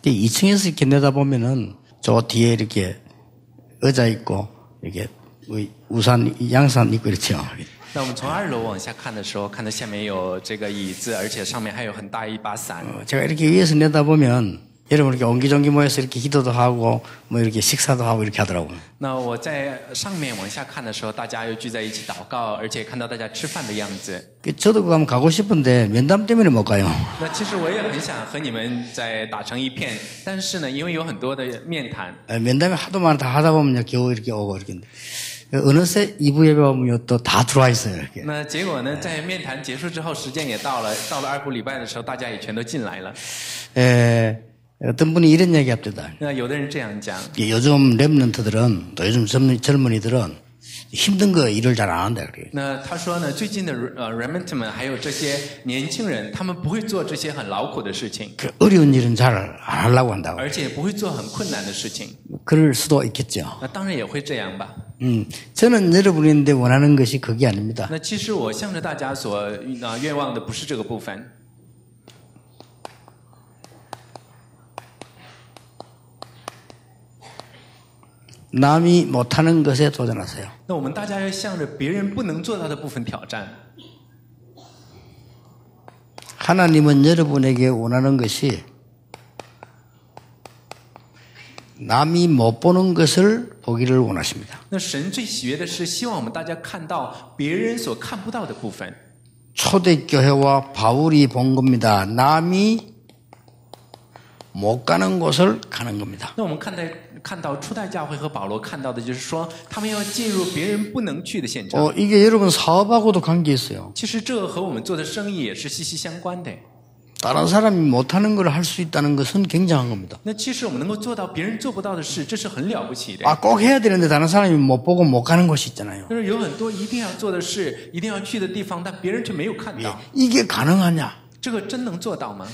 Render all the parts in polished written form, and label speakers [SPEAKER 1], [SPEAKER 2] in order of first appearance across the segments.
[SPEAKER 1] 2층에서 이렇게 내다보면은 저 뒤에 이렇게 의자 있고 이렇게 우산 양산 있고 이렇죠.
[SPEAKER 2] 那我们从2楼往下看的时候，看到下面有这个椅子，而且上面还有很大一把伞。
[SPEAKER 1] 제가 이렇게 위에서 내다보면 여러분 이렇게 옹기종기 모여서 이렇게 기도도 하고 뭐 이렇게 식사도 하고 이렇게 하더라고요.
[SPEAKER 2] 那我在上面往下看的时候，大家又聚在一起祷告，而且看到大家吃饭的样子。
[SPEAKER 1] 저도 그거 한번 가고 싶은데 면담 때문에 못 가요.
[SPEAKER 2] 那其实我也很想和你们再打成一片，但是呢，因为有很多的面谈，
[SPEAKER 1] 면담이 하도 많다 하다 보면 겨우 이렇게 오고 이렇게. 어느새 2부 예배 오면 또 다 들어와 있어요. 이렇게.
[SPEAKER 2] 那结果呢，在面谈结束之后，时间也到了，到了2部礼拜的时候，大家也全都进来了。
[SPEAKER 1] 어떤 분이 이런 얘기 합니다.
[SPEAKER 2] 那有的人这样讲，
[SPEAKER 1] 요즘 랩런트들은 또 요즘 젊은이들은 힘든 거 일을 잘 안 한다 그래요.
[SPEAKER 2] 那他说呢，最近的remnant们还有这些年轻人，他们不会做这些很劳苦的事情，
[SPEAKER 1] 그 어려운 일은 잘 안 하려고 한다고.
[SPEAKER 2] 而且也不会做很困难的事情。
[SPEAKER 1] 그럴 수도 있겠죠.
[SPEAKER 2] 那当然也会这样吧。
[SPEAKER 1] 저는 여러분인데 원하는 것이 그게 아닙니다.
[SPEAKER 2] 那其实我向着大家所愿望的不是这个部分。
[SPEAKER 1] 남이 못하는 것에 도전하세요.
[SPEAKER 2] 那我们大家要向着别人不能做到的部分挑战。
[SPEAKER 1] 하나님은 여러분에게 원하는 것이 남이 못 보는 것을 보기를 원하십니다.
[SPEAKER 2] 那神最喜悦的是希望我们大家看到别人所看不到的部分。
[SPEAKER 1] 초대교회와 바울이 본 겁니다. 남이 못 가는 곳을 가는 겁니다.
[SPEAKER 2] 那我们看到初代教会和保罗看到的就是说，他们要进入别人不能去的现场。
[SPEAKER 1] 이게 여러분 사업하고도 관계 있어요.
[SPEAKER 2] 其实这和我们做的生意也是息息相关的。
[SPEAKER 1] 다른 사람이 못하는 걸 할 수 있다는 것은 굉장한 겁니다.
[SPEAKER 2] 那其实我们能够做到别人做不到的事，这是很了不起的。
[SPEAKER 1] 꼭 해야 되는데 다른 사람이 못 보고 못 가는 곳이 있잖아요.
[SPEAKER 2] 但是有很多一定要做的事，一定要去的地方，但别人却没有看到。
[SPEAKER 1] 이게 가능하냐?
[SPEAKER 2] 这个真能做到吗？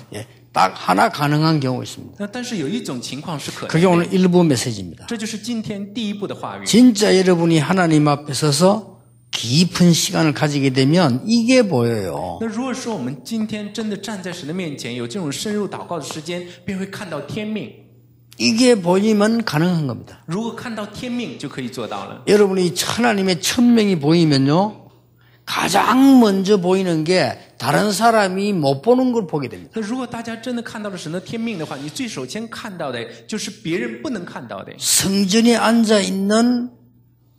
[SPEAKER 1] 딱 하나 가능한 경우 있습니다.
[SPEAKER 2] 那但是有一种情况是可能的。
[SPEAKER 1] 그게 오늘 일부 메시지입니다.
[SPEAKER 2] 这就是今天第一步的话语。
[SPEAKER 1] 진짜 여러분이 하나님 앞에 서서 깊은 시간을 가지게 되면 이게 보여요.
[SPEAKER 2] 那如果说我们今天真的站在神的面前，有这种深入祷告的时间，便会看到天命。
[SPEAKER 1] 이게 보이면 가능한 겁니다.
[SPEAKER 2] 如果看到天命，就可以做到了。
[SPEAKER 1] 여러분이 하나님의 천명이 보이면요, 가장 먼저 보이는 게 다른 사람이 못 보는 걸 보게 됩니다.
[SPEAKER 2] 那如果大家真的看到了神的天命的话，你最首先看到的就是别人不能看到的。
[SPEAKER 1] 성전에 앉아 있는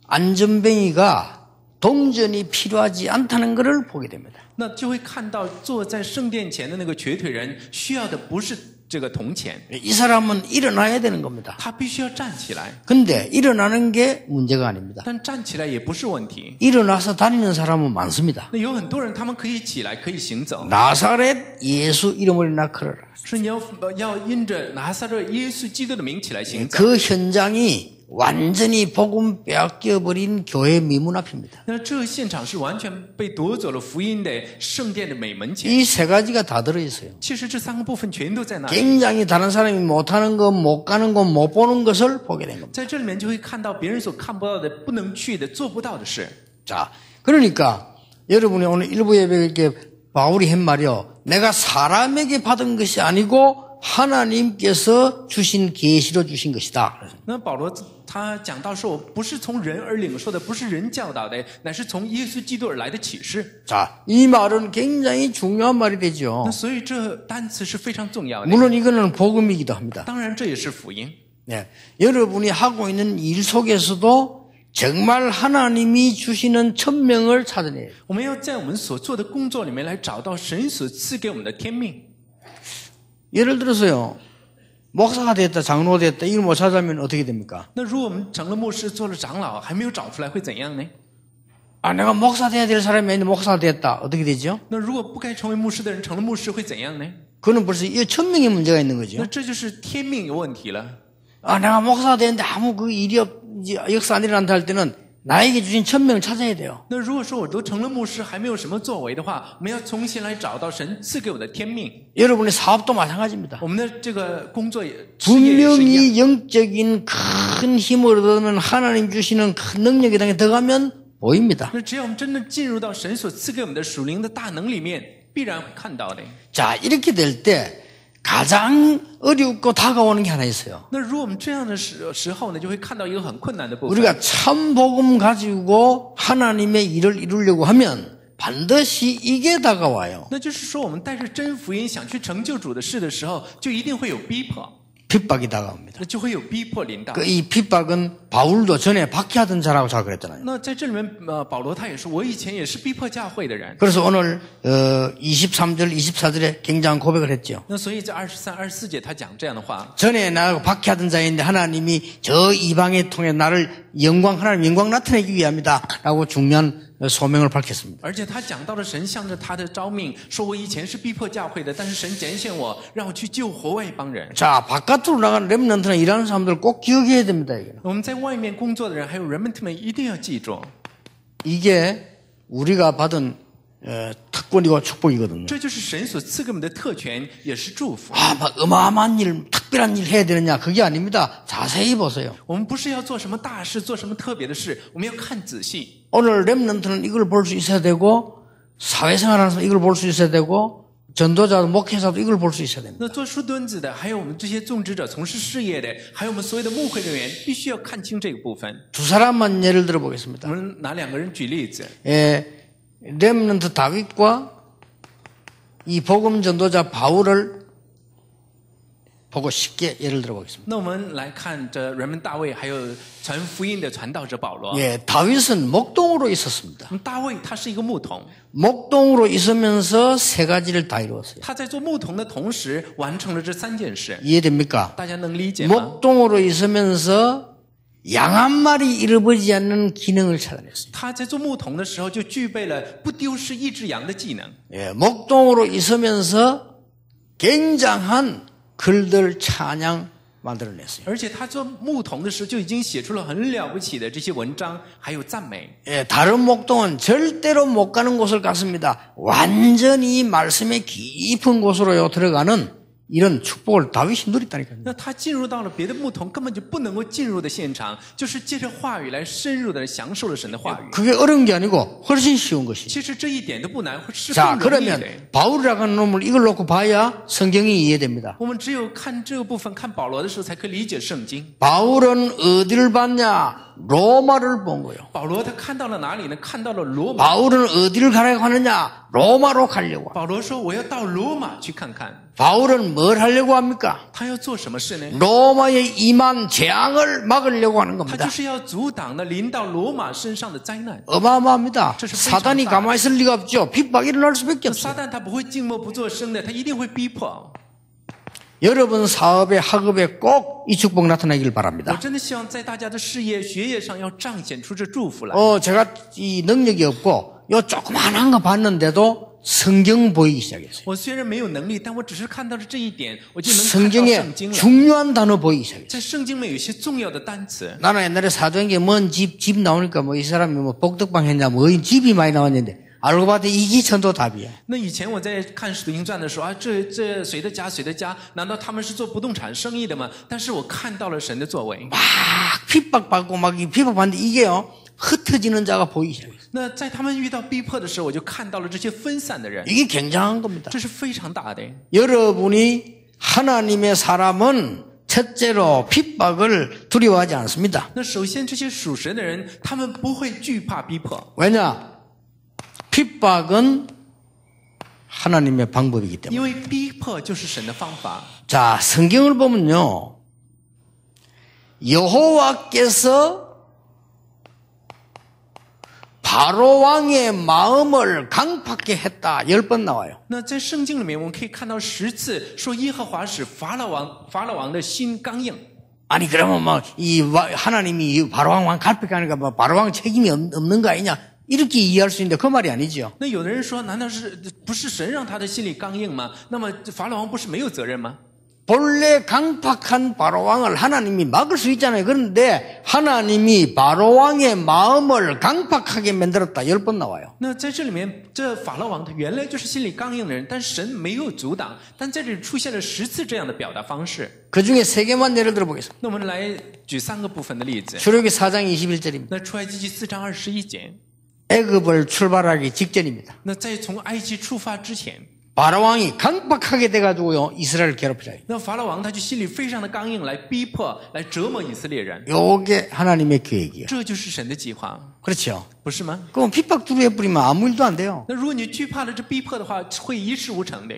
[SPEAKER 1] 안전뱅이가 동전이 필요하지 않다는 것을 보게 됩니다.
[SPEAKER 2] 那就会看到坐在圣殿前的那个瘸腿人需要的不是这个铜钱，
[SPEAKER 1] 이 사람은 일어나야 되는 겁니다.
[SPEAKER 2] 他必须要站起来。
[SPEAKER 1] 근데 일어나는 게 문제가 아닙니다.
[SPEAKER 2] 但站起来也不是问题。
[SPEAKER 1] 일어나서 다니는 사람은 많습니다.
[SPEAKER 2] 那有很多人，他们可以起来，可以行走。
[SPEAKER 1] 나사렛 예수 이름을 일으켜라.
[SPEAKER 2] 是你要因着拿撒勒耶稣基督的名起来行走。
[SPEAKER 1] 그 현장이 완전히 복음 빼앗겨버린 교회 미문 앞입니다.
[SPEAKER 2] 那这个现场是完全被夺走了福音的圣殿的美门前。
[SPEAKER 1] 이 세 가지가 다 들어있어요.
[SPEAKER 2] 其实这3个部分全都在那里。
[SPEAKER 1] 굉장히 다른 사람이 못하는 것, 못 가는 것, 못 보는 것을 보게 된 겁니다.
[SPEAKER 2] 在这里面就会看到别人所看不到的、不能去的、做不到的事。
[SPEAKER 1] 자, 그러니까 여러분이 오늘 일부 예배에 이렇게 바울이 한 말이요. 내가 사람에게 받은 것이 아니고 하나님께서 주신 계시로 주신 것이다.
[SPEAKER 2] 那保罗他讲到说，我不是从人而领受的，不是人教导的，乃是从耶稣基督而来的启示。
[SPEAKER 1] 자, 이 말은 굉장히 중요한 말이 되죠.
[SPEAKER 2] 那所以这单词是非常重要的。
[SPEAKER 1] 물론 이거는 복음이기도 합니다.
[SPEAKER 2] 当然这也是福音。
[SPEAKER 1] 네, 여러분이 하고 있는 일 속에서도 정말 하나님이 주시는 천명을 찾아내야 돼요.
[SPEAKER 2] 我们要在我们所做的工作里面来找到神所赐给我们的天命。
[SPEAKER 1] 예를 들어서요. 목사가 됐다, 장로가 됐다, 이걸 못 찾으면 어떻게 됩니까?
[SPEAKER 2] 那如果我们成了牧师，做了长老，还没有找出来，会怎样呢？
[SPEAKER 1] 내가 목사 돼야 될 사람이 아닌데 목사가 됐다. 어떻게 되죠?
[SPEAKER 2] 那如果不该成为牧师的人成了牧师，会怎样呢？
[SPEAKER 1] 그거는 벌써 이 천명의 문제가 있는
[SPEAKER 2] 那
[SPEAKER 1] 거죠.
[SPEAKER 2] 这就是天命有问题了。
[SPEAKER 1] 내가 목사가 되는데 아무 그 일이 역사 안 일어난다 할 때는 나에게 주신 천명을 찾아야 돼요.
[SPEAKER 2] 那如果说我都成了牧师，还没有什么作为的话，我们要重新来找到神赐给我的天命。
[SPEAKER 1] 여러분의 사업도 마찬가지입니다.
[SPEAKER 2] 我们的这个工作也事业也是一样。
[SPEAKER 1] 분명히 영적인 큰 힘을 얻으면 하나님 주시는 큰 능력에 들어가면 보입니다.
[SPEAKER 2] 那只要我们真的进入到神所赐给我们的属灵的大能里面，必然会看到的。
[SPEAKER 1] 자, 이렇게 될 때 가장 어렵고 다가오는 게 하나 있어요.
[SPEAKER 2] 那如果我们这样的时候呢，就会看到一个很困难的部分。
[SPEAKER 1] 우리가 참 복음 가지고 하나님의 일을 이루려고 하면 반드시 이게 다가와요.
[SPEAKER 2] 那就是说，我们带着真福音想去成就主的事的时候，就一定会有逼迫，
[SPEAKER 1] 핍박이 다가옵니다.
[SPEAKER 2] 那就会有逼迫临到。
[SPEAKER 1] 이 핍박은 바울도 전에 박해하던 자라고 제가 그랬잖아요.
[SPEAKER 2] 那在这里面，保罗他也说，我以前也是逼迫教会的人。
[SPEAKER 1] 그래서 오늘 23절, 24절에 굉장한 고백을 했죠.
[SPEAKER 2] 那所以在23、24节他讲这样的话。
[SPEAKER 1] 전에 나하고 박해하던 자인데 하나님이 저 이방에 통해 나를 하나님 영광 나타내기 위함이다 라고 중요한 소명을 밝혔습니다.
[SPEAKER 2] 而且他讲到了神向着他的召命，说我以前是逼迫教会的，但是神拣选我，让我去救活外邦人。
[SPEAKER 1] 자, 바깥으로 나가는 렘넌트나 일하는 사람들 꼭 기억해야 됩니다. 이게.
[SPEAKER 2] 我们在外面工作的人，还有人们们一定要记住，
[SPEAKER 1] 이게 우리가 받은 특권이고 축복이거든요.
[SPEAKER 2] 这就是神所赐给我们的特权，也是祝福。
[SPEAKER 1] 막 어마어마한 일, 특별한 일 해야 되느냐? 그게 아닙니다. 자세히 보세요.
[SPEAKER 2] 我们不是要做什么大事，做什么特别的事，我们要看仔细。
[SPEAKER 1] 오늘 렘넌트는 이걸 볼 수 있어야 되고 사회생활하는 사람 이걸 볼 수 있어야 되고 전도자도 목회자도 이걸 볼 수 있어야 됩니다.
[SPEAKER 2] 那做书墩子的，还有我们这些种植者、从事事业的，还有我们所有的牧会人员，必须要看清这个部分。
[SPEAKER 1] 두 사람만 예를 들어 보겠습니다.
[SPEAKER 2] 我们拿两个人举例子，
[SPEAKER 1] 렘넌트 다윗과 이 복음 전도자 바울을 보고 쉽게 예를 들어 보겠습니다.
[SPEAKER 2] 那我们来看这人们大卫，还有传福音的传道者保罗。
[SPEAKER 1] 다윗은 목동으로 있었습니다.
[SPEAKER 2] 大卫他是一个牧童，
[SPEAKER 1] 목동으로 있으면서 세 가지를 다 이루었어요.
[SPEAKER 2] 他在做牧童的同时完成了这3件事，
[SPEAKER 1] 이해됩니까?
[SPEAKER 2] 大家能理解吗？
[SPEAKER 1] 목동으로 있으면서 양 한 마리 잃어버리지 않는 기능을 찾아냈어요.
[SPEAKER 2] 他在做牧童的时候就具备了不丢失一只羊的技能。
[SPEAKER 1] 목동으로 있으면서 굉장한 글들 찬양 만들어냈어요.
[SPEAKER 2] 而且他做牧童的时候就已经写出了很了不起的这些文章，还有赞美。
[SPEAKER 1] 다른 목동은 절대로 못 가는 곳을 갔습니다. 완전히 말씀의 깊은 곳으로 들어가는 이런 축복을 다윗이 누렸다니까요.
[SPEAKER 2] 那他进入到了别的牧童根本就不能够进入的现场，就是借着话语来深入的享受了神的话语。
[SPEAKER 1] 그게 어려운 게 아니고 훨씬 쉬운 것이죠.
[SPEAKER 2] 其实这一点都不难，是
[SPEAKER 1] 자,
[SPEAKER 2] 更容易的。
[SPEAKER 1] 그러면 바울이라고 하는 놈을 이걸 놓고 봐야 성경이 이해됩니다.
[SPEAKER 2] 我们只有看这个部分，看保罗的时候，才可以理解圣经。
[SPEAKER 1] 바울은 어디를 봤냐? 로마를 본 거예요.
[SPEAKER 2] 保罗他看到了哪里呢？看到了罗马。
[SPEAKER 1] 바울은 어디를 가려고 하느냐? 로마로 가려고.
[SPEAKER 2] 保罗说：“我要到罗马去看看。
[SPEAKER 1] 바울은 뭘 하려고 합니까?
[SPEAKER 2] 他要做什么事呢？
[SPEAKER 1] 로마의 임한 재앙을 막으려고 하는
[SPEAKER 2] 他
[SPEAKER 1] 겁니다.
[SPEAKER 2] 就是要阻挡那临到罗马身上的灾难。
[SPEAKER 1] 어마어마합니다.
[SPEAKER 2] 저非常
[SPEAKER 1] 사단이
[SPEAKER 2] 다.
[SPEAKER 1] 가만히 있을 리가 없죠. 핍박이 일어날 수밖에
[SPEAKER 2] 撒
[SPEAKER 1] 없어요.
[SPEAKER 2] 旦他不会静默不作声的，他一定会逼迫。
[SPEAKER 1] 여러분 사업에 학업에 꼭 이 축복 나타나길
[SPEAKER 2] 我
[SPEAKER 1] 바랍니다.
[SPEAKER 2] 真的希望在大家的事业、学业上要彰显出这祝福来。
[SPEAKER 1] 제가 이 능력이 없고 요 조그만한 거 봤는데도 성경 보이기 시작했어요.
[SPEAKER 2] 我虽然没有能力，但我只是看到了这一点，我就能看到
[SPEAKER 1] 성경에
[SPEAKER 2] 圣经了。
[SPEAKER 1] 중요한 단어 보이기 시작했어요.
[SPEAKER 2] 在圣经里面有一些重要的单词。
[SPEAKER 1] 나는 옛날에 사도행전에 뭔 집 나오니까 뭐 이 사람이 뭐 복덕방 했냐 뭐 집이 많이 나왔는데 알고 봤더니 이게 전도 답이야.
[SPEAKER 2] 那以前我在看《使徒行传》的时候啊，这谁的家谁的家？难道他们是做不动产生意的吗？但是我看到了神的作为。
[SPEAKER 1] 막 핍박받고 막 핍박받는데 이게요 흩어지는 자가 보이기 시작했어요.
[SPEAKER 2] 那在他们遇到逼迫的时候，我就看到了这些分散的人，
[SPEAKER 1] 이게 굉장한 겁니다.
[SPEAKER 2] 这是非常大的。
[SPEAKER 1] 여러분이 하나님의 사람은 첫째로 핍박을 두려워하지 않습니다.
[SPEAKER 2] 那首先，这些属神的人，他们不会惧怕逼迫，
[SPEAKER 1] 왜냐? 핍박은 하나님의 방법이기
[SPEAKER 2] 因
[SPEAKER 1] 때문에.
[SPEAKER 2] 为逼迫就是神的方法。
[SPEAKER 1] 자, 성경을 보면요. 여호와께서 바로 왕의 마음을 강팍게 했다. 10번 나와요.
[SPEAKER 2] 那在圣经里面，我们可以看到10次说耶和华使法老王的心刚硬。
[SPEAKER 1] 아니 그러면 뭐 하나님이 바로왕 갈패하니까 뭐 바로왕 책임이 없는 거 아니냐? 이렇게 이해할 수 있는데 그 말이 아니죠.
[SPEAKER 2] 那有的人说，难道不是神让他的心里刚硬吗？那么法老王不是没有责任吗？
[SPEAKER 1] 본래 강팍한 바로왕을 하나님이 막을 수 있잖아요. 그런데 하나님이 바로왕의 마음을 강팍하게 만들었다. 10번 나와요.
[SPEAKER 2] 那在这里面，这法老王他原来就是心里刚硬的人，但神没有阻挡，但在这里出现了10次这样的表达方式。
[SPEAKER 1] 그중에 3개만 예를 들어보겠습니다.
[SPEAKER 2] 那我们来举3个部分的例子。
[SPEAKER 1] 출애굽기 4장 21절입니다.
[SPEAKER 2] 那出埃及记4章21节，
[SPEAKER 1] 애굽을 출발하기 직전입니다.
[SPEAKER 2] 那在从埃及出发之前，
[SPEAKER 1] 바로왕이 강박하게 돼가지고요 이스라엘을 괴롭히라.
[SPEAKER 2] 那法老王他就心里非常的刚硬，来逼迫、来折磨以色列人。
[SPEAKER 1] 요게 하나님의 계획이에요.
[SPEAKER 2] 这就是神的计划，
[SPEAKER 1] 그렇죠.
[SPEAKER 2] 不是吗？
[SPEAKER 1] 그럼 핍박 두려워버리면 아무 일도 안 돼요.
[SPEAKER 2] 那如果你惧怕了这逼迫的话，会一事无成的。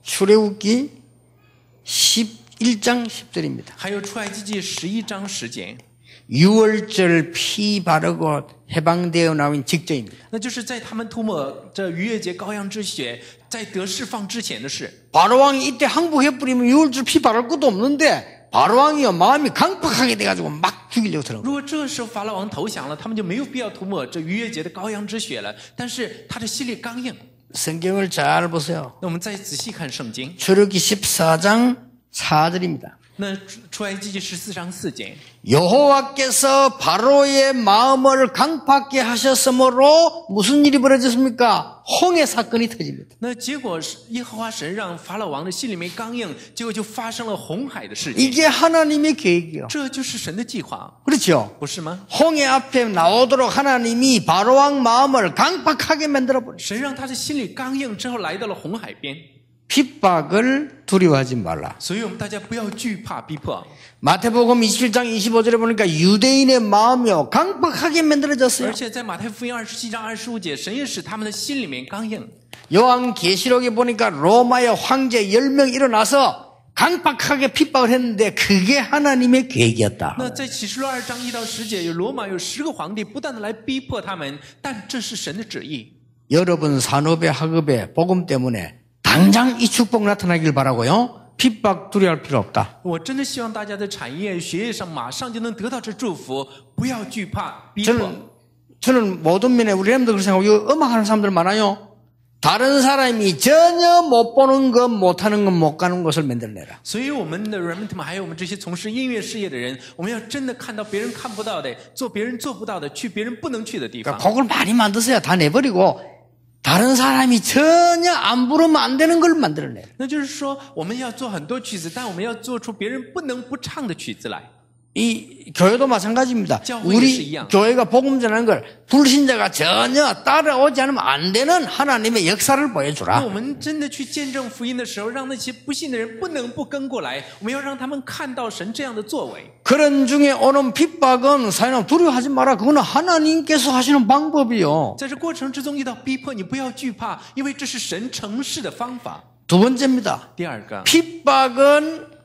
[SPEAKER 1] 출애굽기 11장 10절입니다.
[SPEAKER 2] 还有出埃及记11章10节，
[SPEAKER 1] 유월절 피 바르고 해방되어 나온 직전입니다.
[SPEAKER 2] 那就是在他们涂抹这逾越节羔羊之血，在得释放之前的事。
[SPEAKER 1] 바로왕이 이때 항복해버리면 유월절 피 바를 것도 없는데 바로왕이요 마음이 강박하게 돼가지고 막 죽이려고 들어간 거예요.
[SPEAKER 2] 如果这时候法老王投降了，他们就没有必要涂抹这逾越节的羔羊之血了。但是他的心里刚硬。
[SPEAKER 1] 성경을 잘 보세요.
[SPEAKER 2] 那我们再仔细看圣经，
[SPEAKER 1] 출애굽기 14장 4절입니다.
[SPEAKER 2] 那出埃及记14章4节，
[SPEAKER 1] 여호와께서 바로의 마음을 강팍게 하셨으므로 무슨 일이 벌어졌습니까? 홍해 사건이 터집니다.
[SPEAKER 2] 那结果是耶和华神让法老王的心里面刚硬，结果就发生了红海的事情。
[SPEAKER 1] 이게 하나님의 계획이요.
[SPEAKER 2] 这就是神的计划，
[SPEAKER 1] 그렇죠?
[SPEAKER 2] 不是吗？
[SPEAKER 1] 홍해 앞에 나오도록 하나님이 바로왕 마음을 강팍하게 만들어버렸어요.
[SPEAKER 2] 神让他的心里刚硬之后，来到了红海边。
[SPEAKER 1] 핍박을 두려워하지 말라.
[SPEAKER 2] 所以我们大家不要惧怕逼迫。
[SPEAKER 1] 마태복음 27장 25절에 보니까 유대인의 마음이요 강팍하게 만들어졌어요.
[SPEAKER 2] 而且在马太福音27章25节，神也使他们的心里面刚硬。
[SPEAKER 1] 요한계시록에 보니까 로마의 황제 10명 일어나서 강팍하게 핍박을 했는데 그게 하나님의 계획이었다.
[SPEAKER 2] 那在启示录2章1到10节，有罗马有10个皇帝不断的来逼迫他们，但这是神的旨意。
[SPEAKER 1] 여러분 산업의 학업의 복음 때문에 당장 이 축복 나타나길 바라고요. 핍박 두려워할 필요 없다.
[SPEAKER 2] 我真的希望大家在产业、学业上马上就能得到这祝福，不要惧怕逼迫。
[SPEAKER 1] 저는 모든 면에 우리 렘도 그렇게 생각하고 음악하는 사람들 많아요. 다른 사람이 전혀 못 보는 것, 못하는 것, 못 가는 곳을 만들어내라.
[SPEAKER 2] 所以我们的人们还有我们这些从事音乐事业的人，我们要真的看到别人看不到的，做别人做不到的，去别人不能去的地方。
[SPEAKER 1] 그러니까 곡을 많이 만드세요. 다 내버리고 다른 사람이 전혀 안 부르면 안 되는 걸 만들어내라.
[SPEAKER 2] 那就是说，我们要做很多曲子，但我们要做出别人不能不唱的曲子来。
[SPEAKER 1] 이 교회도 마찬가지입니다.
[SPEAKER 2] 교회도
[SPEAKER 1] 우리
[SPEAKER 2] 이양.
[SPEAKER 1] 교회가 복음 전하는 걸 불신자가 전혀 따라오지 않으면 안 되는 하나님의 역사를
[SPEAKER 2] 那
[SPEAKER 1] 보여주라.
[SPEAKER 2] 我们真的去见证福音的时候，让那些不信的人不能不跟过来，我们要让他们看到神这样的作为。
[SPEAKER 1] 그런 중에 오는 핍박은 사연아 두려워하지 마라. 그거는 하나님께서 하시는 방법이요.
[SPEAKER 2] 在这过程之中遇到逼迫，你不要惧怕，因为这是神成事的方法。
[SPEAKER 1] 두 번째입니다.
[SPEAKER 2] 第二个，
[SPEAKER 1] 핍박은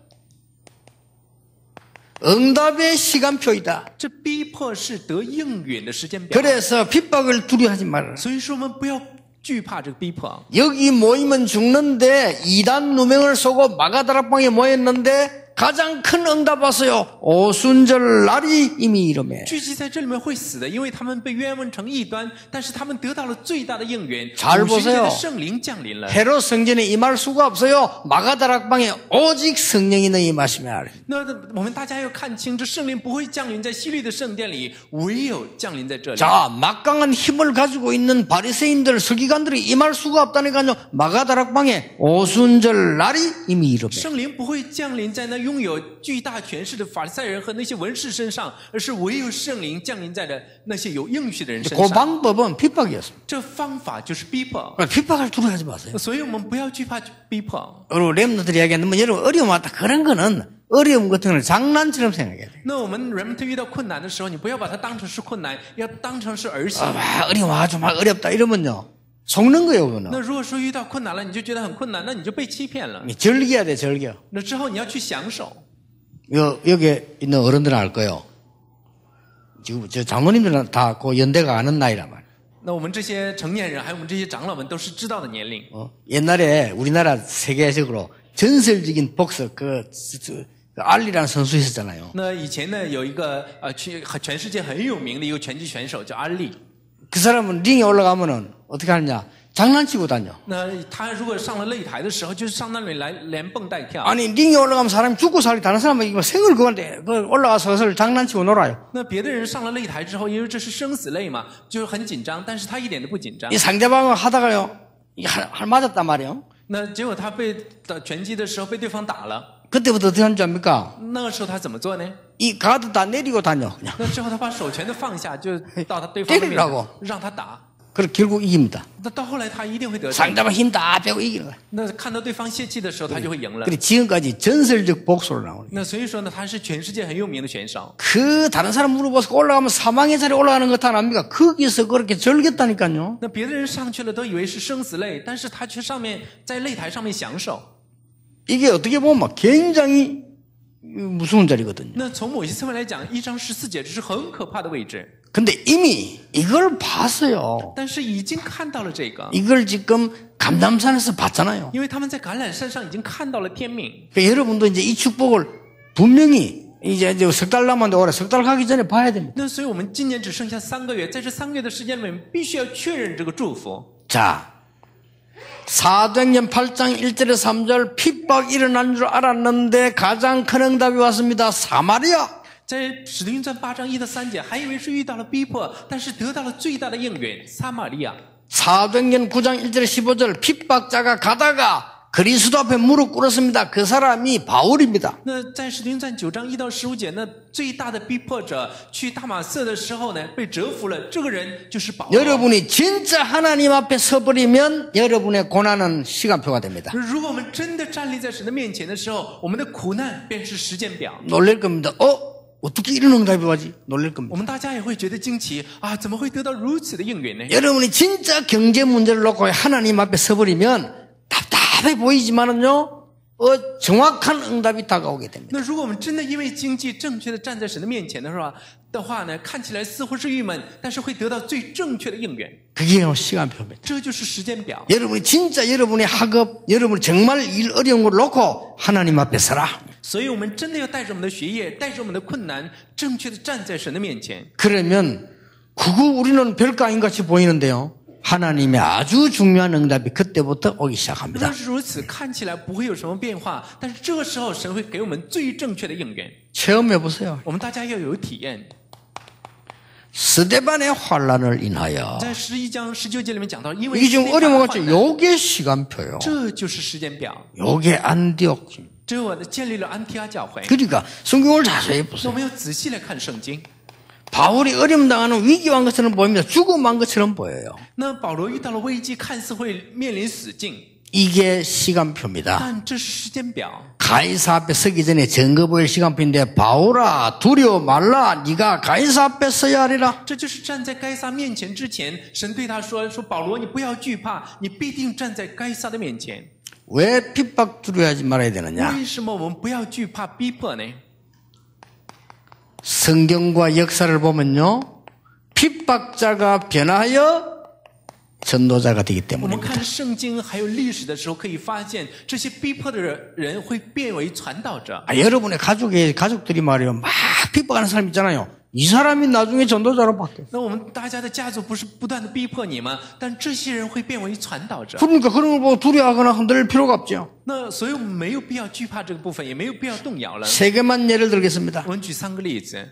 [SPEAKER 1] 응답의 시간표이다.
[SPEAKER 2] 这逼迫是得应允的时间表。
[SPEAKER 1] 그래서 핍박을 두려워하지 말아라.
[SPEAKER 2] 所以说，我们不要惧怕这个逼迫。
[SPEAKER 1] 여기 모이면 죽는데 이단 누명을 쏘고 마가다락방에 모였는데 가장 큰 응답 왔어요. 오순절 날이 이미 이름에.
[SPEAKER 2] 聚集在这里面会死的，因为他们被冤枉成异端，但是他们得到了最大的应允。
[SPEAKER 1] 잘
[SPEAKER 2] 五旬节
[SPEAKER 1] 보세요
[SPEAKER 2] 的圣灵降临了。
[SPEAKER 1] 헤롯 성전에 임할 수가 없어요. 마가다락방에 오직 성령이 너희 임하시면 하리.
[SPEAKER 2] 那我们大家要看清，这圣灵不会降临在希律的圣殿里，唯有降临在这里。
[SPEAKER 1] 자, 막강한 힘을 가지고 있는 바리새인들, 서기관들이 임할 수가 없다니까요. 마가다락방에 오순절 날이 이미 이름에.
[SPEAKER 2] 圣灵不会降临在那拥有巨大权势的法利赛人和那些文士身上，而是唯有圣灵降临在了那些有应许的人身
[SPEAKER 1] 그
[SPEAKER 2] 上。
[SPEAKER 1] 방법은 핍박이었습니다.
[SPEAKER 2] 这方法就是逼迫，
[SPEAKER 1] 핍박을 두려워하지 마세요.
[SPEAKER 2] 所以我们不要惧怕逼迫。
[SPEAKER 1] 우리 렘너들이 이야기하는 뭐 여러분 어려움 왔다 그런 거는 어려움 같은 걸 장난처럼 생각해야 돼.
[SPEAKER 2] 那我们人们遇到困难的时候，你不要把它当成是困难，要当成是儿戏。
[SPEAKER 1] 와, 어려움 아주 막 어렵다 이러면요. 속는 거예요,
[SPEAKER 2] 那
[SPEAKER 1] 그거는.
[SPEAKER 2] 如果说遇到困难了，你就觉得很困难，那你就被欺骗了。
[SPEAKER 1] 즐겨야 돼, 즐겨.
[SPEAKER 2] 那之后你要去享受。
[SPEAKER 1] 여기 있는 어른들은 알 거예요. 지금 저 장모님들은 다 그 연대가 아는 나이란 말이에요.
[SPEAKER 2] 那我们这些成年人，还有我们这些长老们，都是知道的年龄。
[SPEAKER 1] 옛날에 우리나라 세계적으로 전설적인 복서 그 알리라는 선수 있었잖아요.
[SPEAKER 2] 那以前呢，有一个全世界很有名的一个拳击选手叫安利。
[SPEAKER 1] 그 사람은 링에 올라가면은 어떻게 하느냐? 장난치고 다녀.
[SPEAKER 2] 那他如果上了擂台的时候，就是上那里来连蹦带跳。
[SPEAKER 1] 아니 링에 올라가면 사람이 죽고 살기 다른 사람은 이거 생을 그건데 그 올라가서 서서 장난치고 놀아요.
[SPEAKER 2] 那别的人上了擂台之后，因为这是生死擂嘛，就是很紧张，但是他一点都不紧张。
[SPEAKER 1] 이 상대방을 하다가요, 할 맞았단 말이에요.
[SPEAKER 2] 那结果他被拳击的时候被对方打了，
[SPEAKER 1] 그때부터 어떻게 하는 줄 압니까?
[SPEAKER 2] 那个时候他怎么做呢？
[SPEAKER 1] 이 가드 다 내리고 다녀. 그냥.
[SPEAKER 2] 那之后他把手全都放下，就到他对方的面前
[SPEAKER 1] 때리라고
[SPEAKER 2] 让他打。
[SPEAKER 1] 그래 결국 이깁니다.
[SPEAKER 2] 那到后来他一定会得胜。
[SPEAKER 1] 상대방 힘 다 빼고 이기는 거야.
[SPEAKER 2] 那看到对方泄气的时候，他就会赢了。
[SPEAKER 1] 그래 지금까지 전설적 복수로 나오는 거야.
[SPEAKER 2] 那所以说呢，他是全世界很有名的选手。
[SPEAKER 1] 그 다른 사람 물어봐서 올라가면 사망의 자리에 올라가는 것 다 압니까? 거기서 그렇게 절겠다니까요.
[SPEAKER 2] 那别的人上去了都以为是生死擂，但是他去上面在擂台上面享受。
[SPEAKER 1] 이게 어떻게 보면 굉장히 무서운 자리거든요.
[SPEAKER 2] 那从某些侧面来讲，1章14节这是很可怕的位置。
[SPEAKER 1] 근데 이미 이걸 봤어요.
[SPEAKER 2] 但是已经看到了这个，
[SPEAKER 1] 이걸 지금 감람산에서 봤잖아요.
[SPEAKER 2] 因为他们在橄榄山上已经看到了天命。
[SPEAKER 1] 그러니까 여러분도 이제 이 축복을 분명히 이제 석 달 남았는데 올해 석 달 가기 전에 봐야 됩니다.
[SPEAKER 2] 那所以我们今年只剩下3个月，在这3个月的时间里面，必须要确认这个祝福。
[SPEAKER 1] 자, 사도행전 8장 1절에 3절 핍박 일어난 줄 알았는데 가장 큰 응답이 왔습니다. 사마리아.
[SPEAKER 2] 在使徒行传8章1到3节，还以为是遇到了逼迫，但是得到了最大的应允——撒玛利亚。
[SPEAKER 1] 사도행전 9장 1절에 15절 핍박자가 가다가 그리스도 앞에 무릎 꿇었습니다. 그 사람이 바울입니다.
[SPEAKER 2] 那在使徒行传9章1到15节，那最大的逼迫者去大马色的时候呢，被折服了。这个人就是保罗。
[SPEAKER 1] 여러분이 진짜 하나님 앞에 서버리면 여러분의 고난은 시간표가 됩니다.
[SPEAKER 2] 如果我们真的站立在神的面前的时候，我们的苦难便是时间表。
[SPEAKER 1] 놀랄 겁니다. 어떻게 이런 응답이 와지? 놀랄 겁니다.
[SPEAKER 2] 我们大家也会觉得惊奇啊，怎么会得到如此的应允呢？
[SPEAKER 1] 여러분이 진짜 경제 문제를 놓고 하나님 앞에 서버리면 답답해 보이지만은요, 정확한 응답이 다가오게 됩니다.
[SPEAKER 2] 那如果我们真的因为经济正确的站在神的面前的话呢，看起来似乎是郁闷，但是会得到最正确的应允。
[SPEAKER 1] 그게 시간표입니다.
[SPEAKER 2] 这就是时间表。
[SPEAKER 1] 여러분이 진짜 여러분의 학업, 여러분이 정말 일 어려운 걸 놓고 하나님 앞에 서라.
[SPEAKER 2] 所以我们真的要带着我们的学业，带着我们的困难，正确的站在神的面前。
[SPEAKER 1] 그러면 그거 우리는 별거 아닌 같이 보이는데요. 하나님의 아주 중요한 응답이 그때부터 오기 시작합니다.
[SPEAKER 2] 若是如此，看起来不会有什么变化，但是这个时候神会给我们最正确的应允。
[SPEAKER 1] 체험해 보세요.
[SPEAKER 2] 我们大家要有体验。
[SPEAKER 1] 스데반의 환란을 인하여
[SPEAKER 2] 在11章19节里面讲到，因为
[SPEAKER 1] 이게 지금
[SPEAKER 2] 斯데반的
[SPEAKER 1] 어려운 것
[SPEAKER 2] 患
[SPEAKER 1] 같죠?
[SPEAKER 2] 难，
[SPEAKER 1] 요게 시간표요.
[SPEAKER 2] 这就是时间表。
[SPEAKER 1] 요게 안디옥.
[SPEAKER 2] 这我建立了安提阿教会。
[SPEAKER 1] 그러니까 성경을 자세히
[SPEAKER 2] 那
[SPEAKER 1] 보세요.
[SPEAKER 2] 我们要仔细来看圣经。
[SPEAKER 1] 바울이 어려움 당하는 위기 wan 것처럼 보입니다. 죽어만 것처럼 보여요.
[SPEAKER 2] 那保罗遇到了危机，看似会面临死境，
[SPEAKER 1] 이게 시간표입니다.
[SPEAKER 2] 但这是时间表。
[SPEAKER 1] 가이사 앞에 서기 전에 증거 보일 시간표인데 바울아 두려워 말라 네가 가이사 앞에 서야 하리라.
[SPEAKER 2] 这就是站在该撒面前之前，神对他说：“保罗，你不要惧怕，你必定站在该撒的面前。
[SPEAKER 1] 왜 핍박 두려워하지 말아야 되느냐?
[SPEAKER 2] 为什么我们不要惧怕逼迫呢？
[SPEAKER 1] 성경과 역사를 보면요. 핍박자가 변하여 전도자가 되기
[SPEAKER 2] 我们
[SPEAKER 1] 때문입니다.
[SPEAKER 2] 看圣经还有历史的时候，可以发现这些逼迫的人会变为传道者。
[SPEAKER 1] 여러분의 가족들이 말이요. 막 핍박하는 사람 있잖아요. 이 사람이 나중에 전도자로 바뀌어요.
[SPEAKER 2] 那我们大家的家族不是不断的逼迫你吗？但这些人会变为传道者。
[SPEAKER 1] 그러니까 그런 걸 보고 두려워하거나 흔들릴 필요가 없죠.
[SPEAKER 2] 那所以我们没有必要惧怕这个部分，也没有必要动摇了。
[SPEAKER 1] 세 개만 예를 들겠습니다.
[SPEAKER 2] 我们举3个例子。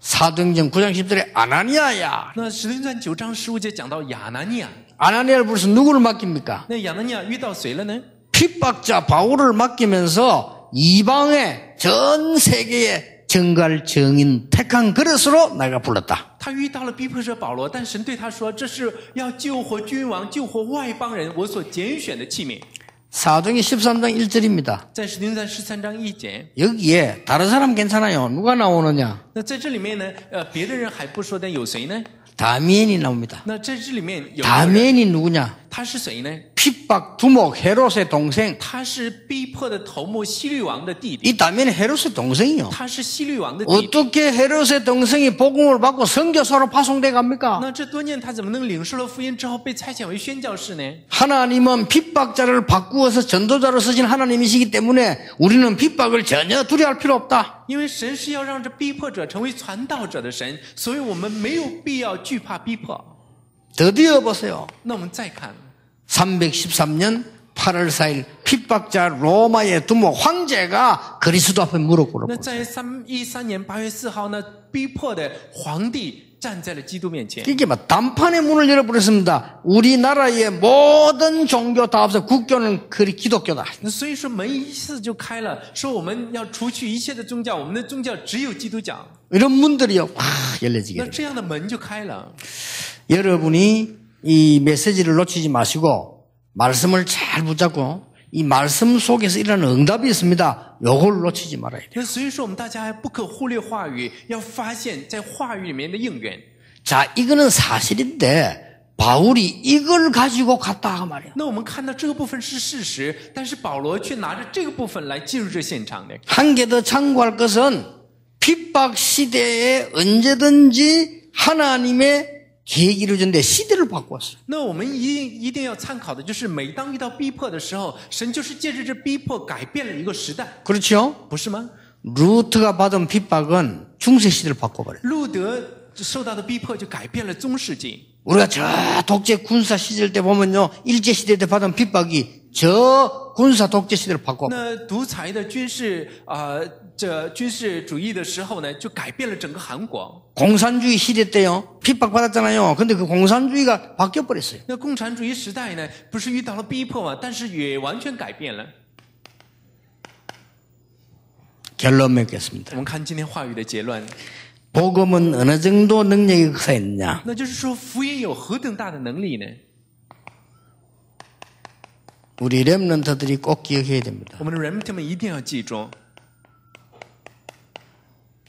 [SPEAKER 1] 사도행전 9장 10절에 아나니아야.
[SPEAKER 2] 那使徒行传9章15节讲到亚拿尼亚，
[SPEAKER 1] 아나니아를 불러서 누구를 맡깁니까?
[SPEAKER 2] 那亚拿尼亚遇到谁了呢？
[SPEAKER 1] 핍박자 바울을 맡기면서 이방의 전 세계에 정갈 정인 택한 그릇으로 내가 불렀다.
[SPEAKER 2] 他遇到了逼迫者保罗，但神对他说：“这是要救活君王、救活外邦人，我所拣选的器皿。”
[SPEAKER 1] 사도행전 13장 1절입니다.
[SPEAKER 2] 在使徒行传13章1节，
[SPEAKER 1] 여기에 다른 사람 괜찮아요. 누가 나오느냐?
[SPEAKER 2] 那在这里面呢，别的人还不说，但有谁呢？
[SPEAKER 1] 다미엔이 나옵니다.
[SPEAKER 2] 那在这里面有一个人，
[SPEAKER 1] 다미엔이 누구냐?
[SPEAKER 2] 他是谁呢？
[SPEAKER 1] 핍박 두목 헤롯의 동생.
[SPEAKER 2] 他是逼迫的头目希律王的弟弟，
[SPEAKER 1] 이 다미엔은 헤롯의 동생이요.
[SPEAKER 2] 他是希律王的弟弟。
[SPEAKER 1] 어떻게 헤롯의 동생이 복음을 받고 선교사로 파송돼 갑니까?
[SPEAKER 2] 那这多年他怎么能领受了福音之后被差遣为宣教士呢？
[SPEAKER 1] 하나님은 핍박자를 바꾸어서 전도자로 쓰신 하나님이시기 때문에 우리는 핍박을 전혀 두려워할 필요 없다.
[SPEAKER 2] 因为神是要让这逼迫者成为传道者的神，所以我们没有必要惧怕逼迫。
[SPEAKER 1] 드디어 보세요.
[SPEAKER 2] 那我们再看，
[SPEAKER 1] 313년 8월 4일 핍박자 로마의 두목 황제가 그리스도 앞에 무릎
[SPEAKER 2] 那
[SPEAKER 1] 꿇었고
[SPEAKER 2] 在313年8月4号呢，逼迫的皇帝站在了基督面前。
[SPEAKER 1] 이게 막 단판의 문을 열어버렸습니다. 우리나라의 모든 종교 다 없어. 국교는 그리 기독교다.
[SPEAKER 2] 所以说门一次就开了，说我们要除去一切的宗教，我们的宗教只有基督教。
[SPEAKER 1] 이런 문들이요, 열려지게
[SPEAKER 2] 那
[SPEAKER 1] 돼요.
[SPEAKER 2] 这样的门就开了。
[SPEAKER 1] 여러분이 이 메시지를 놓치지 마시고 말씀을 잘 붙잡고 이 말씀 속에서 일어나는 응답이 있습니다. 요걸 놓치지 말아야 돼요.
[SPEAKER 2] 那所以说我们大家不可忽略话语，要发现在话语里面的应允。
[SPEAKER 1] 자, 이거는 사실인데 바울이 이걸 가지고 갔다 말이에요.
[SPEAKER 2] 那我们看到这个部分是事实，但是保罗却拿着这个部分来进入这现场的。
[SPEAKER 1] 한 개 더 참고할 것은 핍박 시대에 언제든지 하나님의 계기를 준데 시대를 바꾸었어요.
[SPEAKER 2] 那我们一定要参考的就是，每当遇到逼迫的时候，神就是借着这逼迫改变了一个时代，
[SPEAKER 1] 그렇죠?
[SPEAKER 2] 不是吗？
[SPEAKER 1] 루트가 받은 핍박은 중세 시대를 바꿔버려요.
[SPEAKER 2] 路德受到的逼迫就改变了中世纪。
[SPEAKER 1] 우리가 저 독재 군사 시절 때 보면요, 일제 시대 때 받은 핍박이 저 군사 독재 시대를 바꿔.
[SPEAKER 2] 那独裁的军事这军事主义的时候呢，就改变了整个韩国。
[SPEAKER 1] 공산주의 시대 때요, 핍박 받았잖아요. 근데 그 공산주의가 바뀌어 버렸어요.
[SPEAKER 2] 那共产主义时代呢，不是遇到了逼迫嘛，但是也完全改变了。
[SPEAKER 1] 결론 맺겠습니다.
[SPEAKER 2] 我们看今天话语的结论，
[SPEAKER 1] 복음은 어느 정도 능력이 있느냐?
[SPEAKER 2] 那就是说福音有何等大的能力呢？
[SPEAKER 1] 우리 렘넌트들이 꼭 기억해야 됩니다.
[SPEAKER 2] 我们的人们一定要记住，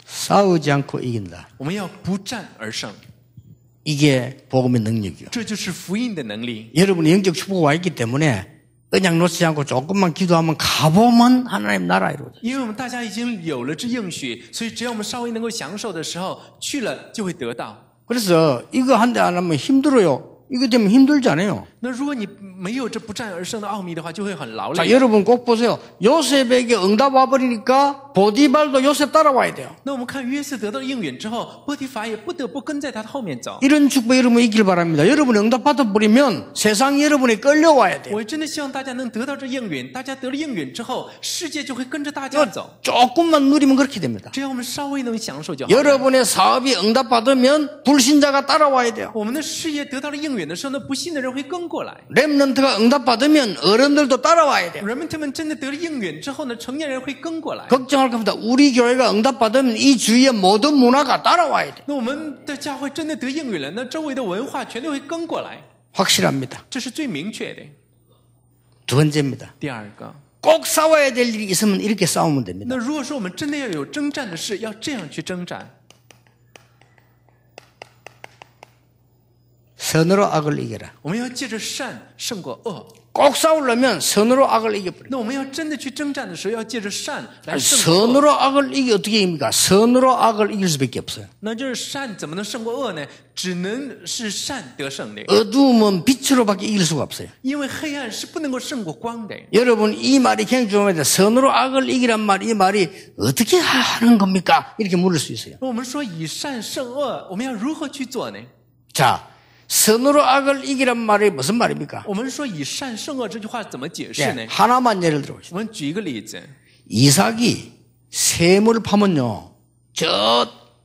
[SPEAKER 1] 싸우지 않고 이긴다.
[SPEAKER 2] 我们要不战而胜，
[SPEAKER 1] 이게 복음의 능력이요.
[SPEAKER 2] 这就是福音的能力。
[SPEAKER 1] 여러분이 영적 축복이 와 있기 때문에 그냥 놓치지 않고 조금만 기도하면 가보면 하나님 나라 이루어져.
[SPEAKER 2] 因为我们大家已经有了这应许，所以只要我们稍微能够享受的时候，去了就会得到。
[SPEAKER 1] 그래서 이거 한 대 안 하면 힘들어요. 이거 되면 힘들잖아요.
[SPEAKER 2] 那如果你没有这不战而胜的奥秘的话，就会很劳
[SPEAKER 1] 자,
[SPEAKER 2] 累。
[SPEAKER 1] 여러분 꼭 보세요. 요셉에게 응답 와버리니까 보디발도 요셉 따라와야 돼요.
[SPEAKER 2] 那我们看约瑟得到应允之后，波提乏也不得不跟在他的后面走。
[SPEAKER 1] 이런 축복 여러분 있길 바랍니다. 여러분 응답 받아버리면 세상이 여러분에 끌려와야 돼요.
[SPEAKER 2] 我真的希望大家能得到这应允，大家得了应允之后，世界就会跟着大家走。
[SPEAKER 1] 조금만 누리면 그렇게 됩니다.
[SPEAKER 2] 只要我们稍微能享受就好。
[SPEAKER 1] 여러분의 사업이 응답 받으면 불신자가 따라와야 돼요.
[SPEAKER 2] 我们的事业得到了应允的时候，那不信的人会跟过来。
[SPEAKER 1] 렘넌트가 응답 받으면 어른들도 따라와야 돼요.
[SPEAKER 2] 人们他们真的得了应允之后呢，成年人会跟过来。
[SPEAKER 1] 걱정할 겁니다. 우리 교회가 응답 받으면 이 주위의 모든 문화가 따라와야 돼요.
[SPEAKER 2] 那我们的教会真的得应允了，那周围的文化全都会跟过来，
[SPEAKER 1] 확실합니다.
[SPEAKER 2] 这是最明确的。
[SPEAKER 1] 두 번째입니다.
[SPEAKER 2] 第二个，
[SPEAKER 1] 꼭 싸워야 될 일이 있으면 이렇게 싸우면 됩니다.
[SPEAKER 2] 那如果说我们真的要有征战的事，要这样去征战。
[SPEAKER 1] 선으로 악을 이겨라.
[SPEAKER 2] 我们要借着善胜过恶。
[SPEAKER 1] 꼭 싸우려면 선으로 악을 이겨버려.
[SPEAKER 2] 那我们要真的去征战的时候，要借着善来胜过恶。
[SPEAKER 1] 선으로 악을 이겨 어떻게 이깁니까? 선으로 악을 이길 수밖에 없어요.
[SPEAKER 2] 那就是善怎么能胜过恶呢？只能是善得胜的，
[SPEAKER 1] 어두움은 빛으로밖에 이길 수가 없어요.
[SPEAKER 2] 因为黑暗是不能够胜过光的。
[SPEAKER 1] 여러분 이 말이 굉장히 중요합니다. 선으로 악을 이기란 말, 이 말이 어떻게 하는 겁니까? 이렇게 물을 수 있어요.
[SPEAKER 2] 我们说以善胜恶，我们要如何去做呢？
[SPEAKER 1] 자, 선으로 악을 이기란 말이 무슨 말입니까?
[SPEAKER 2] 我们说以善胜恶这句话怎么解释
[SPEAKER 1] 예,
[SPEAKER 2] 呢？
[SPEAKER 1] 하나만 예를 들어보시죠.
[SPEAKER 2] 我们举一个例子，
[SPEAKER 1] 이삭이 샘을 파면요,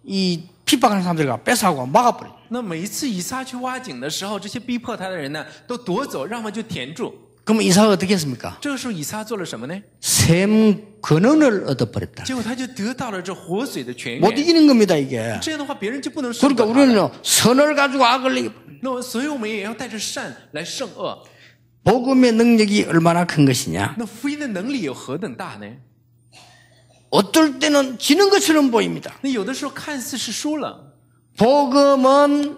[SPEAKER 1] 이 핍박하는 사람들과 뺏어가고 막아버려요.
[SPEAKER 2] 那每一次以撒去挖井的时候，这些逼迫他的人呢，都夺走，让他们就填住。
[SPEAKER 1] 그럼 이삭이 어떻게 했습니까?
[SPEAKER 2] 这个时候以撒做了什么呢？
[SPEAKER 1] 샘 근원을 얻어버렸다.
[SPEAKER 2] 结果他就得到了这活水的泉
[SPEAKER 1] 못
[SPEAKER 2] 源。
[SPEAKER 1] 이기는 겁니다, 이게.
[SPEAKER 2] 这样的话，别人就不能胜
[SPEAKER 1] 그러니까
[SPEAKER 2] 过他了。
[SPEAKER 1] 우리는요, 선을 가지고 악을 이겨.
[SPEAKER 2] 那所以我们也要带着善来胜恶。
[SPEAKER 1] 복음의 능력이 얼마나 큰 것이냐?
[SPEAKER 2] 那福音的能力有何等大呢？
[SPEAKER 1] 어떨 때는 지는 것처럼 보입니다.
[SPEAKER 2] 那有的时候看似是输了，
[SPEAKER 1] 복음은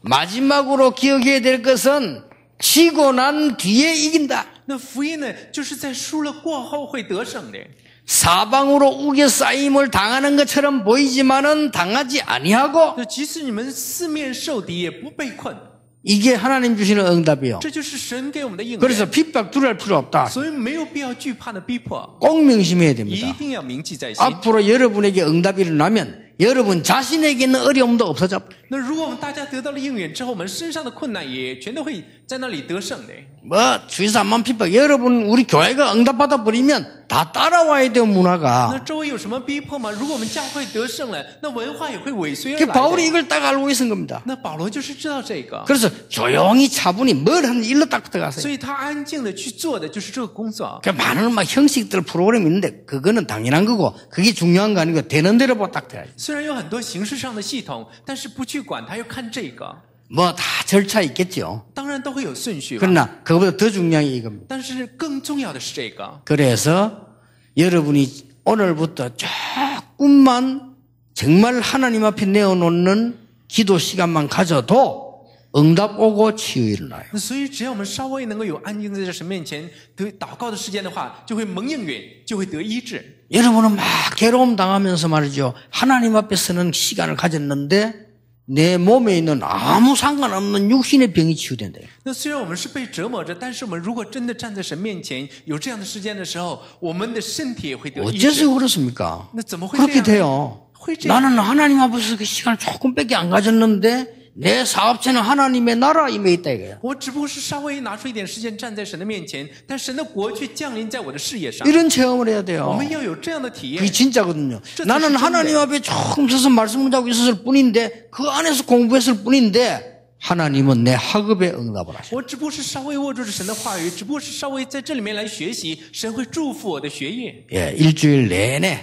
[SPEAKER 1] 마지막으로 기억해야 될 것은 지고 난 뒤에 이긴다.
[SPEAKER 2] 那福音呢，就是在输了过后会得胜的。
[SPEAKER 1] 사방으로 우겨 쌓임을 당하는 것처럼 보이지만은 당하지 아니하고
[SPEAKER 2] 那即使你们四面受敌，也不被困。
[SPEAKER 1] 이게 하나님 주시는 응답이요.
[SPEAKER 2] 这就是神给我们的应
[SPEAKER 1] 그래서
[SPEAKER 2] 许。
[SPEAKER 1] 핍박 두려울 필요 없다.
[SPEAKER 2] 所以没有必要惧怕的逼迫，
[SPEAKER 1] 꼭 명심해야
[SPEAKER 2] 一
[SPEAKER 1] 됩니다.
[SPEAKER 2] 定要铭记在心。
[SPEAKER 1] 앞으로 여러분에게 응답이 일어나면 여러분 자신에게는 어려움도 없어져.
[SPEAKER 2] 那如果我们大家得到了应允之后，我们身上的困难也全都会在那里得胜的。
[SPEAKER 1] 뭐 주위에서 안만 핍박. 여러분 우리 교회가 응답받아 버리면 다 따라와야 돼요
[SPEAKER 2] 那
[SPEAKER 1] 문화가.
[SPEAKER 2] 周围有什么逼迫吗？如果我们教会得胜了，那文化也会尾随而
[SPEAKER 1] 그
[SPEAKER 2] 来
[SPEAKER 1] 바울이
[SPEAKER 2] 的。
[SPEAKER 1] 이걸 딱 알고 있은 겁니다.
[SPEAKER 2] 那保罗就是知道这个，
[SPEAKER 1] 그래서 조용히 차분히 뭘 하는지 일로 딱
[SPEAKER 2] 所
[SPEAKER 1] 들어가세요.
[SPEAKER 2] 以他安静的去做的就是这个工作。
[SPEAKER 1] 그 많은 막 형식들 프로그램이 있는데 그거는 당연한 거고 그게 중요한 거 아니고 되는 대로 뭐 딱 돼야지.
[SPEAKER 2] 虽然有很多形式上的系统，但是不去管它，要看这个。
[SPEAKER 1] 뭐 다 절차 있겠죠.
[SPEAKER 2] 当然都会有顺序吧，
[SPEAKER 1] 그러나 그거보다 더 중요한 게 이겁니다.
[SPEAKER 2] 但是更重要的是这个。
[SPEAKER 1] 그래서 여러분이 오늘부터 조금만 정말 하나님 앞에 내어놓는 기도 시간만 가져도 응답 오고 치유 일어나요.
[SPEAKER 2] 所以只要我们稍微能够有安静在神面前得祷告的时间的话，就会蒙应允，就会得医治。
[SPEAKER 1] 여러분은 막 괴로움 당하면서 말이죠. 하나님 앞에 서는 시간을 가졌는데 내 몸에 있는 아무 상관없는 육신의 병이 치유된대요.
[SPEAKER 2] 那虽然我们是被折磨着，但是我们如果真的站在神面前，有这样的时间的时候，我们的身体也会得医治。
[SPEAKER 1] 어째서 그렇습니까?
[SPEAKER 2] 那怎么会这
[SPEAKER 1] 그렇게
[SPEAKER 2] 样？
[SPEAKER 1] 돼요.
[SPEAKER 2] 会这样？
[SPEAKER 1] 나는 하나님 앞에서 그 시간을 조금밖에 안 가졌는데 내 사업체는 하나님의 나라 임해 있다 이거예요.
[SPEAKER 2] 我只不过是稍微拿出一点时间站在神的面前，但神的国却降临在我的事业上。
[SPEAKER 1] 이런 체험을 해야
[SPEAKER 2] 我
[SPEAKER 1] 돼요.
[SPEAKER 2] 们要有这样的体
[SPEAKER 1] 그게
[SPEAKER 2] 验。
[SPEAKER 1] 진짜거든요.
[SPEAKER 2] 저
[SPEAKER 1] 나는
[SPEAKER 2] 사실
[SPEAKER 1] 하나님 앞에 조금 서서 말씀을 하고 있었을 뿐인데 그 안에서 공부했을 뿐인데 하나님은 내 학업에 응답을 하셔요.
[SPEAKER 2] 我只不过是稍微握住着神的话语，只不过是稍微在这里面来学习，神会祝福我的学业。
[SPEAKER 1] 예, 일주일 내내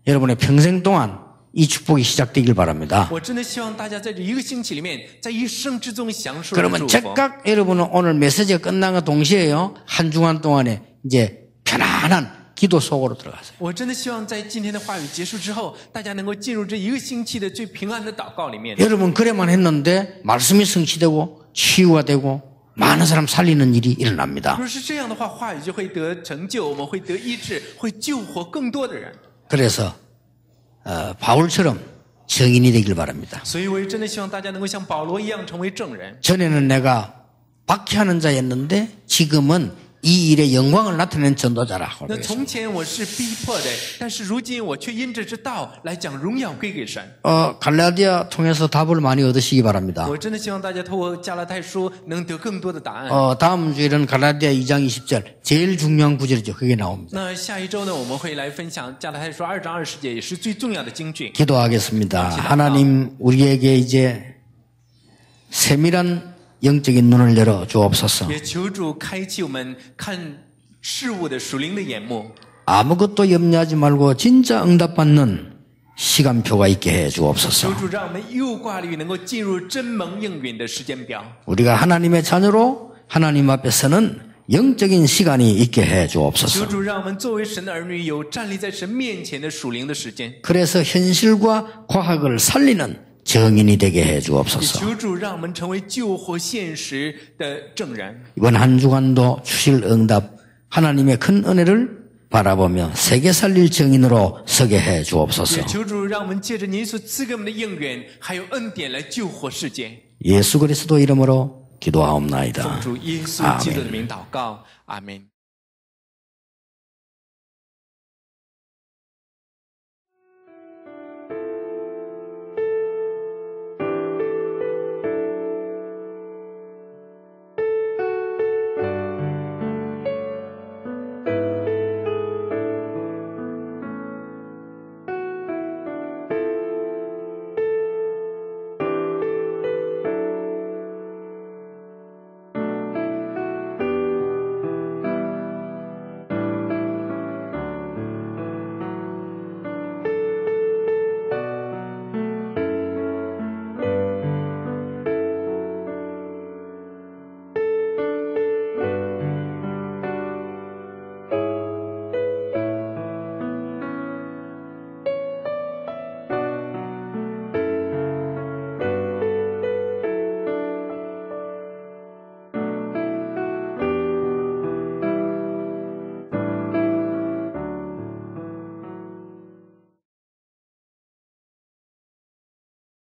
[SPEAKER 1] 여러분의 평생 동안 이 축복이 시작되길 바랍니다.
[SPEAKER 2] 我真的希望大家在这一个星期里面，在一生之中享受这
[SPEAKER 1] 그러면
[SPEAKER 2] 祝福。
[SPEAKER 1] 즉각 여러분은 오늘 메시지가 끝난과 동시에요. 한 주간 동안에 이제 편안한 기도 속으로 들어가세요.
[SPEAKER 2] 我真的希望在今天的话语结束之后，大家能够进入这一个星期的最平安的祷告里面。
[SPEAKER 1] 여러분 그래만 했는데 말씀이 성취되고 치유가 되고 많은 사람 살리는 일이 일어납니다.
[SPEAKER 2] 如果是这样的话，话语就会得成就，我们会得医治，会救活更多的人。
[SPEAKER 1] 그래서 바울처럼 증인이 되길 바랍니다.
[SPEAKER 2] 所以我也真的希望大家能够像保罗一样成为证人。
[SPEAKER 1] 전에는 내가 박해하는 자였는데 지금은 이 일의 영광을 나타내는 전도자라.
[SPEAKER 2] 那从前我是逼迫的，但是如今我却因着这道来讲荣耀归给神。
[SPEAKER 1] 갈라디아 통해서 답을 많이 얻으시기 바랍니다.
[SPEAKER 2] 我真的希望大家透过加拉太书能得更多的答案。
[SPEAKER 1] 다음 주에는 갈라디아 2장 20절 제일 중요한 구절이죠. 그게 나옵니다.
[SPEAKER 2] 那下一周呢，我们会来分享加拉太书2章20节，也是最重要的经句。
[SPEAKER 1] 기도하겠습니다. 하나님 우리에게 이제 세밀한 영적인 눈을 열어 주옵소서.
[SPEAKER 2] 也求主开启我们看事物的属灵的眼目。
[SPEAKER 1] 아무것도 염려하지 말고 진짜 응답받는 시간표가 있게 해
[SPEAKER 2] 求
[SPEAKER 1] 주옵소서.
[SPEAKER 2] 主让我们又挂虑能够进入真蒙应允的时间表。
[SPEAKER 1] 우리가 하나님의 자녀로 하나님 앞에 서는 영적인 시간이 있게 해
[SPEAKER 2] 求
[SPEAKER 1] 주옵소서.
[SPEAKER 2] 主让我们作为神的儿女，有站立在神面前的属灵的时间。
[SPEAKER 1] 그래서 현실과 과학을 살리는 정인이 되게 해
[SPEAKER 2] 也
[SPEAKER 1] 주옵소서.
[SPEAKER 2] 求主让我们成为救活现实的证人。
[SPEAKER 1] 이번 한 주간도 주실 응답 하나님의 큰 은혜를 바라보며 세계 살릴 정인으로 서게 해
[SPEAKER 2] 也
[SPEAKER 1] 주옵소서.
[SPEAKER 2] 求主让我们借着您所赐给我们的应允，还有恩典来救活世界。
[SPEAKER 1] 예수 그리스도 이름으로 기도하옵나이다.
[SPEAKER 2] 奉主耶稣基督的名祷告，阿门。